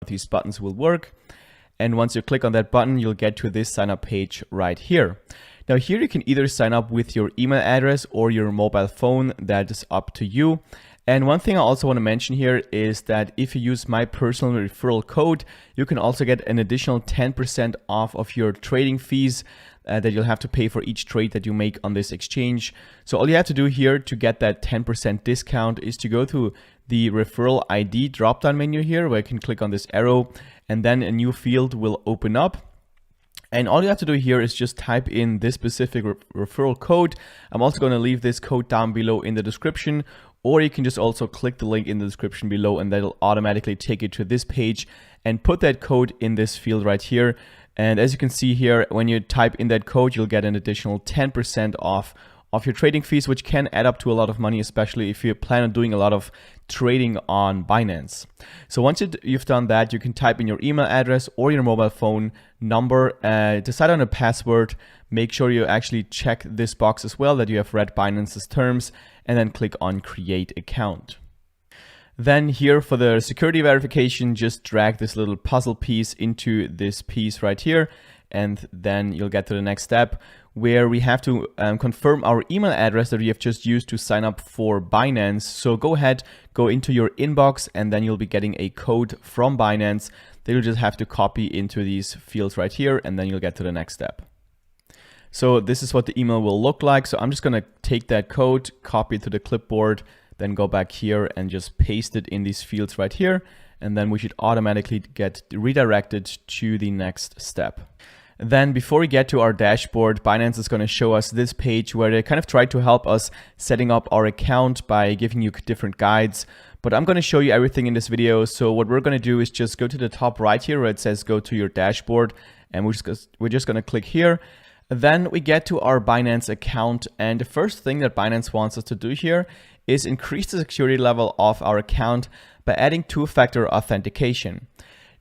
these buttons will work. And once you click on that button, you'll get to this sign up page right here. Now here you can either sign up with your email address or your mobile phone. That is up to you. And one thing I also want to mention here is that if you use my personal referral code, you can also get an additional 10% off of your trading fees that you'll have to pay for each trade that you make on this exchange. So all you have to do here to get that 10% discount is to go to the referral ID drop-down menu here, where you can click on this arrow and then a new field will open up. And all you have to do here is just type in this specific referral code. I'm also going to leave this code down below in the description, or you can just also click the link in the description below and that'll automatically take you to this page and put that code in this field right here. And as you can see here, when you type in that code, you'll get an additional 10% off of your trading fees, which can add up to a lot of money, especially if you plan on doing a lot of trading on Binance. So once you've done that, you can type in your email address or your mobile phone number, decide on a password, make sure you actually check this box as well, that you have read Binance's terms, and then click on create account. Then here for the security verification, just drag this little puzzle piece into this piece right here. And then you'll get to the next step where we have to confirm our email address that we have just used to sign up for Binance. So go ahead, go into your inbox, and then you'll be getting a code from Binance that you'll just have to copy into these fields right here, and then you'll get to the next step. So this is what the email will look like. So I'm just going to take that code, copy it to the clipboard, then go back here and just paste it in these fields right here. And then we should automatically get redirected to the next step. Then before we get to our dashboard, Binance is going to show us this page where they kind of try to help us setting up our account by giving you different guides. But I'm going to show you everything in this video. So what we're going to do is just go to the top right here where it says go to your dashboard, and we're just going to click here. Then we get to our Binance account, and the first thing that Binance wants us to do here is increase the security level of our account by adding two-factor authentication.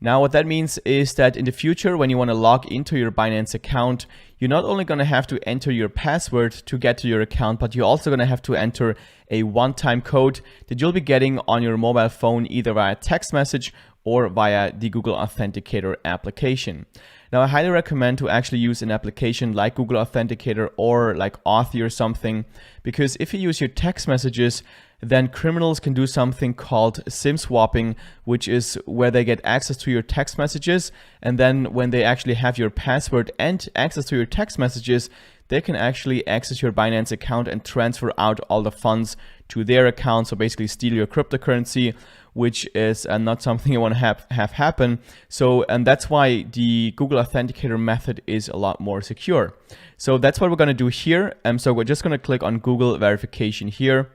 Now what that means is that in the future, when you want to log into your Binance account, you're not only going to have to enter your password to get to your account, but you're also going to have to enter a one-time code that you'll be getting on your mobile phone either via text message or via the Google Authenticator application. Now I highly recommend to actually use an application like Google Authenticator or like Authy or something, because if you use your text messages, then criminals can do something called SIM swapping, which is where they get access to your text messages. And then when they actually have your password and access to your text messages, they can actually access your Binance account and transfer out all the funds to their account. So basically steal your cryptocurrency, which is not something you want to have happen. So, and that's why the Google Authenticator method is a lot more secure. So that's what we're going to do here. So we're just going to click on Google verification here.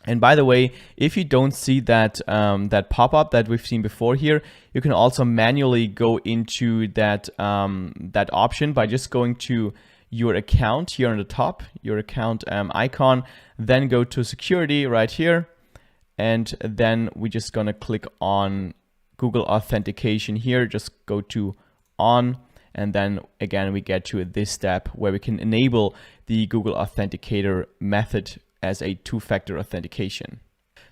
And by the way, if you don't see that that pop-up that we've seen before here, you can also manually go into that that option by just going to your account here on the top, your account icon, then go to security right here, and then we're just gonna click on Google Authentication here. Just go to on, and then again we get to this step where we can enable the Google Authenticator method as a two-factor authentication.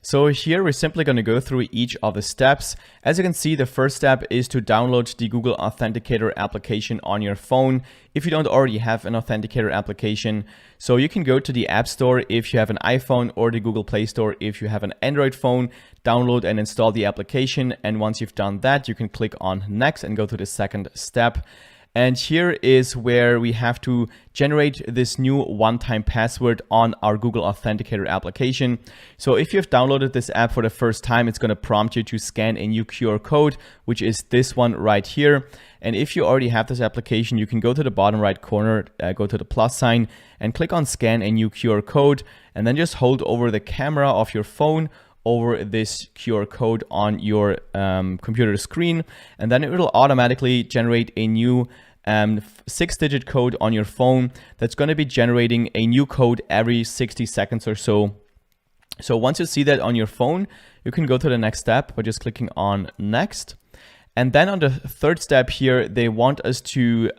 So here we're simply going to go through each of the steps. As you can see, the first step is to download the Google Authenticator application on your phone if you don't already have an Authenticator application. So you can go to the App Store if you have an iPhone, or the Google Play Store if you have an Android phone, download and install the application. And once you've done that, you can click on Next and go to the second step. And here is where we have to generate this new one-time password on our Google Authenticator application. So if you've downloaded this app for the first time, it's going to prompt you to scan a new QR code, which is this one right here. And if you already have this application, you can go to the bottom right corner, go to the plus sign and click on scan a new QR code, and then just hold over the camera of your phone over this QR code on your computer screen, and then it will automatically generate a new 6-digit code on your phone that's going to be generating a new code every 60 seconds or so. So once you see that on your phone, you can go to the next step by just clicking on Next. And then on the third step here, they want us to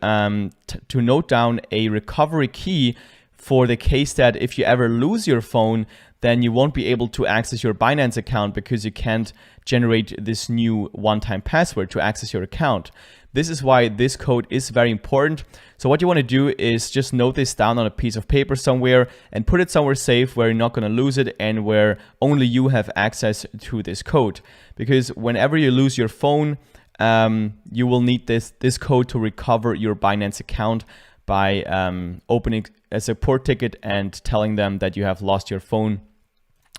note down a recovery key for the case that if you ever lose your phone, then you won't be able to access your Binance account because you can't generate this new one-time password to access your account. This is why this code is very important. So what you want to do is just note this down on a piece of paper somewhere and put it somewhere safe where you're not going to lose it and where only you have access to this code. Because whenever you lose your phone, you will need this code to recover your Binance account by opening a support ticket and telling them that you have lost your phone.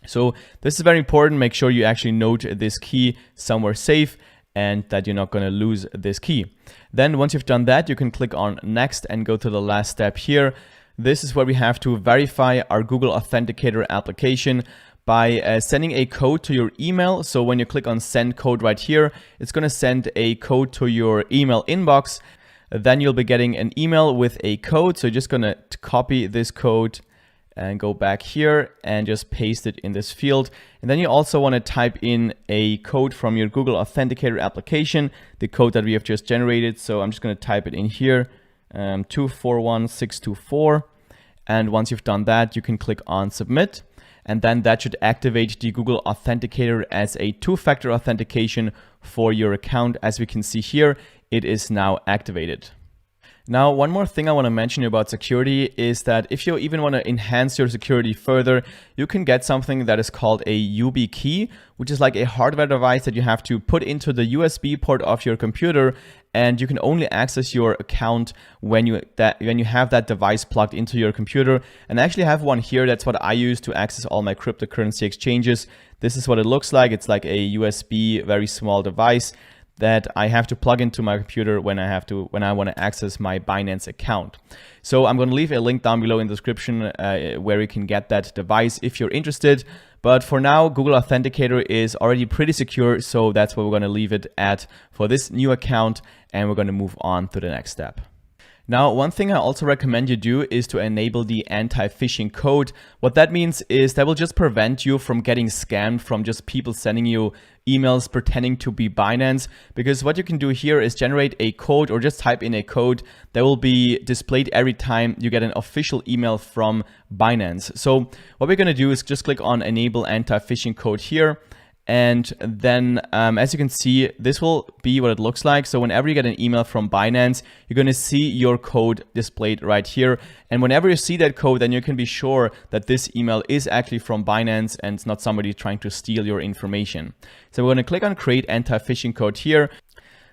So this is very important. Make sure you actually note this key somewhere safe and that you're not going to lose this key. Then once you've done that, you can click on next and go to the last step here. This is where we have to verify our Google Authenticator application by sending a code to your email. So when you click on send code right here, it's going to send a code to your email inbox. Then you'll be getting an email with a code. So you're just going to copy this code and go back here and just paste it in this field. And then you also want to type in a code from your Google Authenticator application, the code that we have just generated. So I'm just going to type it in here, 241624. And once you've done that, you can click on submit. And then that should activate the Google Authenticator as a two-factor authentication for your account. As we can see here, it is now activated. Now, one more thing I want to mention about security is that if you even want to enhance your security further, you can get something that is called a YubiKey, which is like a hardware device that you have to put into the USB port of your computer, and you can only access your account when you have that device plugged into your computer. And I actually have one here. That's what I use to access all my cryptocurrency exchanges. This is what it looks like. It's like a USB, very small device that I have to plug into my computer when I want to access my Binance account. So I'm going to leave a link down below in the description where you can get that device if you're interested. But for now, Google Authenticator is already pretty secure, so that's where we're going to leave it at for this new account, and we're going to move on to the next step. Now, one thing I also recommend you do is to enable the anti-phishing code. What that means is that will just prevent you from getting scammed from just people sending you emails pretending to be Binance, because what you can do here is generate a code or just type in a code that will be displayed every time you get an official email from Binance. So what we're going to do is just click on enable anti-phishing code here. And then as you can see, this will be what it looks like. So whenever you get an email from Binance, you're going to see your code displayed right here. And whenever you see that code, then you can be sure that this email is actually from Binance and it's not somebody trying to steal your information. So we're going to click on create anti-phishing code here.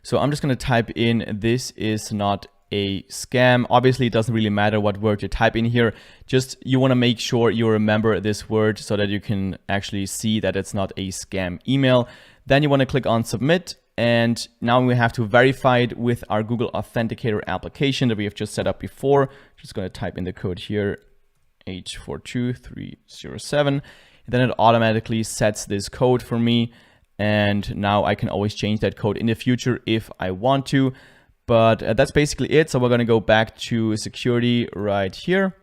So I'm just going to type in, this is not a scam. Obviously, it doesn't really matter what word you type in here. Just you want to make sure you remember this word so that you can actually see that it's not a scam email. Then you want to click on submit. And now we have to verify it with our Google Authenticator application that we have just set up before. Just going to type in the code here, H42307. And then it automatically sets this code for me. And now I can always change that code in the future if I want to. But that's basically it. So we're going to go back to security right here.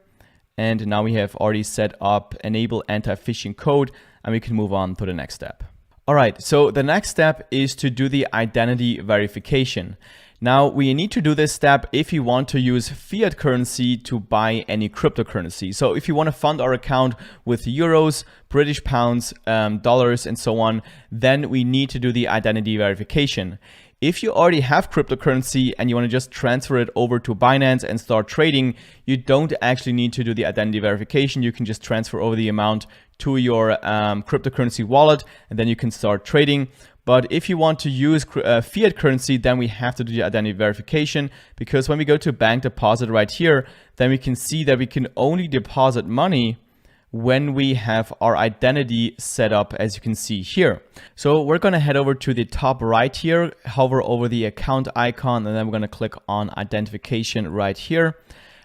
And now we have already set up enable anti-phishing code, and we can move on to the next step. All right, so the next step is to do the identity verification. Now we need to do this step if you want to use fiat currency to buy any cryptocurrency. So if you want to fund our account with euros, British pounds, dollars, and so on, then we need to do the identity verification. If you already have cryptocurrency and you want to just transfer it over to Binance and start trading, you don't actually need to do the identity verification. You can just transfer over the amount to your cryptocurrency wallet, and then you can start trading. But if you want to use fiat currency, then we have to do the identity verification, because when we go to bank deposit right here, then we can see that we can only deposit money when we have our identity set up, as you can see here. So we're going to head over to the top right here, hover over the account icon, and then we're going to click on identification right here.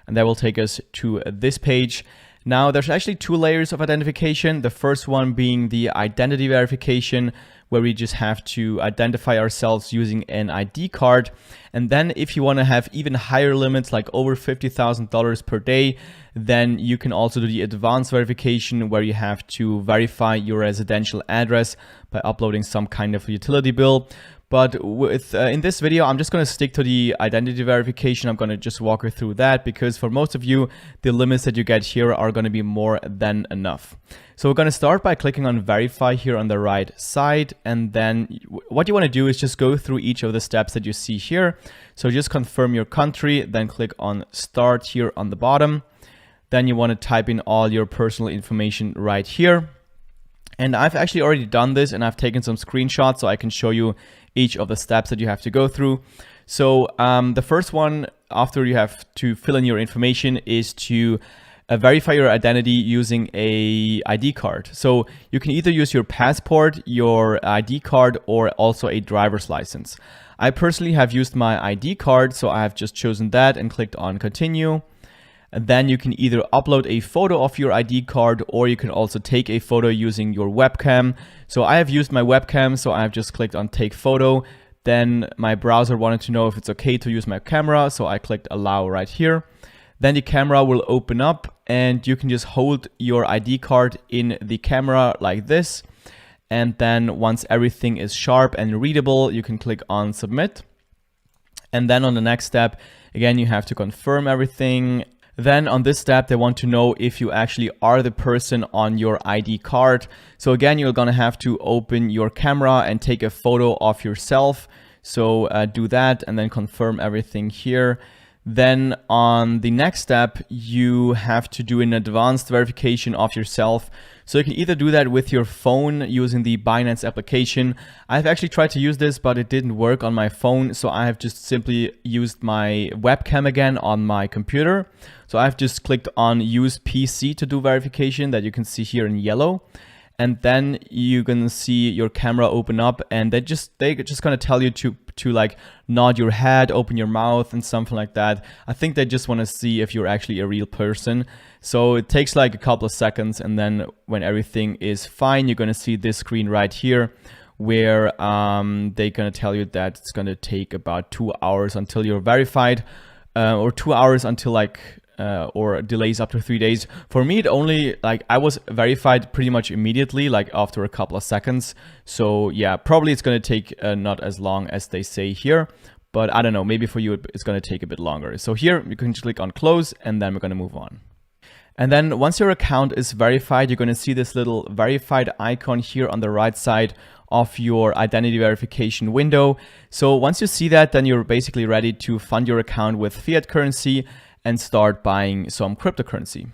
And that will take us to this page. Now there's actually two layers of identification. The first one being the identity verification, where we just have to identify ourselves using an ID card. And then if you want to have even higher limits, like over $50,000 per day, then you can also do the advanced verification, where you have to verify your residential address by uploading some kind of utility bill. But with in this video, I'm just going to stick to the identity verification. I'm going to just walk you through that because for most of you, the limits that you get here are going to be more than enough. So we're going to start by clicking on verify here on the right side. And then what you want to do is just go through each of the steps that you see here. So just confirm your country, then click on start here on the bottom. Then you want to type in all your personal information right here. And I've actually already done this and I've taken some screenshots so I can show you each of the steps that you have to go through. So the first one after you have to fill in your information is to verify your identity using a ID card. So you can either use your passport, your ID card, or also a driver's license. I personally have used my ID card, so I have just chosen that and clicked on continue. And then you can either upload a photo of your ID card or you can also take a photo using your webcam. So I have used my webcam, so I have just clicked on take photo. Then my browser wanted to know if it's okay to use my camera, so I clicked allow right here. Then the camera will open up and you can just hold your ID card in the camera like this. And then once everything is sharp and readable, you can click on submit. And then on the next step, again, you have to confirm everything. Then on this step, they want to know if you actually are the person on your ID card. So again, you're gonna have to open your camera and take a photo of yourself. So do that and then confirm everything here. Then on the next step, you have to do an advanced verification of yourself. So you can either do that with your phone using the Binance application. I've actually tried to use this, but it didn't work on my phone. So I have just simply used my webcam again on my computer. So I've just clicked on use PC to do verification that you can see here in yellow. And then you can see your camera open up and they're just gonna tell you to like nod your head, open your mouth and something like that. I think they just wanna see if you're actually a real person. So it takes like a couple of seconds and then when everything is fine, you're gonna see this screen right here where they're gonna tell you that it's gonna take about 2 hours until you're verified or 2 hours until like or delays up to 3 days. For me, it only like I was verified pretty much immediately, like after a couple of seconds. So yeah, probably it's going to take not as long as they say here, but I don't know, maybe for you it's going to take a bit longer. So here you can click on close and then we're going to move on. And then once your account is verified, you're going to see this little verified icon here on the right side of your identity verification window. So once you see that, then you're basically ready to fund your account with fiat currency and start buying some cryptocurrency.